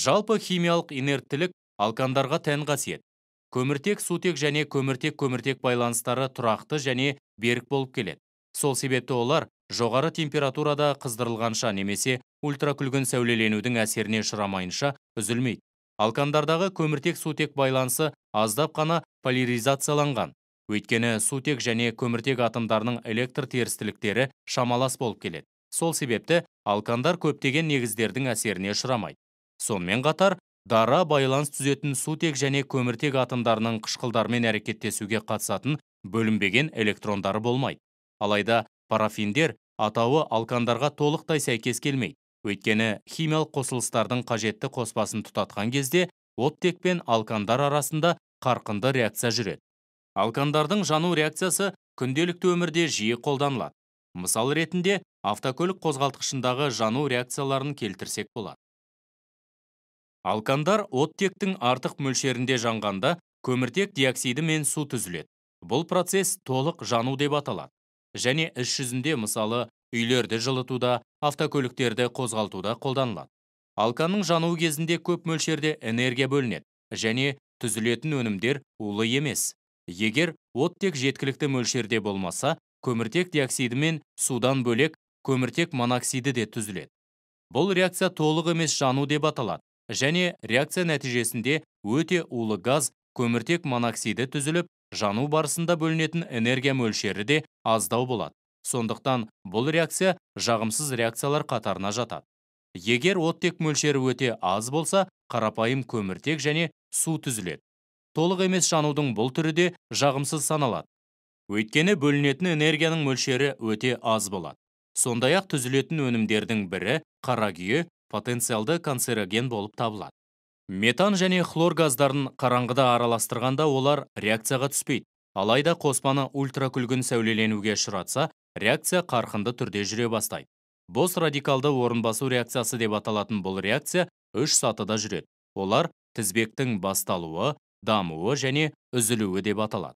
Жалпы химиялық инерттілік алкандарға тән қасиет. Көміртек, сутек және көміртек байланыстары тұрақты және берік болып келеді. Сол себепті олар жоғары температурада қыздырылғанша немесе ультракүлгін сәулеленудің әсеріне ұшырамайынша үзілмейді. Алкандардағы көміртек сутек байланысы аздап қана поляризацияланған. Өйткені сутек және көміртек атомдарының электр терістіліктері шамалас болып келеді. Сол себепті алкандар көптеген негіздердің әсеріне ұшырамайды. Сонымен қатар, дара байланыс түзетін сутек және көміртек атомдарының қышқылдармен әрекеттесуге қатысатын бөлінбеген электрондары болмайды. Алайда парафиндер атауы алкандарға толықтай сәйкес келмейді. Өйткені химиялық қосылыстардың қажетті қоспасын тұтатқан кезде оттек пен алкандар арасында қарқынды реакция жүреді. Алкандардың жану реакциясы күнделікті өмірде жиі қолданылады. Мысал ретінде, автокөлік қозғалтқышындағы жану реакцияларын келтірсек болады. Алкандар оттектің артық мөлшерінде жанғанда көміртек диоксиді мен су түзіледі. Бұл процесс толық жану деп аталады. Және іс жүзінде мысалы үйлерді жылытуда, автокөліктерді қозғалтуда қолданылады. Алканның жануы кезінде көп мөлшерде энергия бөлінеді және түзілетін өнімдер улы емес. Егер оттек жеткілікті мөлшерде болмаса, көміртек диоксиді мен судан бөлек көміртек моноксиді де түзіледі. Бұл реакция толық емес жану деп аталады. Және реакция нәтижесінде өте улы газ көміртек моноксиді түзіліп, жану барысында бөлінетін энергия мөлшері де аздау болады. Сондықтан бұл реакция жағымсыз реакциялар қатарына жатады. Егер оттек мөлшері өте аз болса, қарапайым көміртек және су түзіледі. Толық емес жанудың бұл түрі де жағымсыз саналады. Өйткені бөлінетін энергияның мөлшері өте аз болады. Сондай-ақ түзілетін өнімдердің бірі қаракүйе потенциалды канцероген болып табылады. Метан және хлор газдарын қараңғыда араластырғанда олар реакцияға түспейді. Алайда қоспаны ультракүлгін сәулеленуге ұшыратса, реакция қарқынды түрде жүре бастайды. Бос радикалды орынбасу реакциясы деп аталатын бұл реакция 3 сатыда жүреді. Олар тізбектің басталуы, дамуы және үзілуі деп аталады.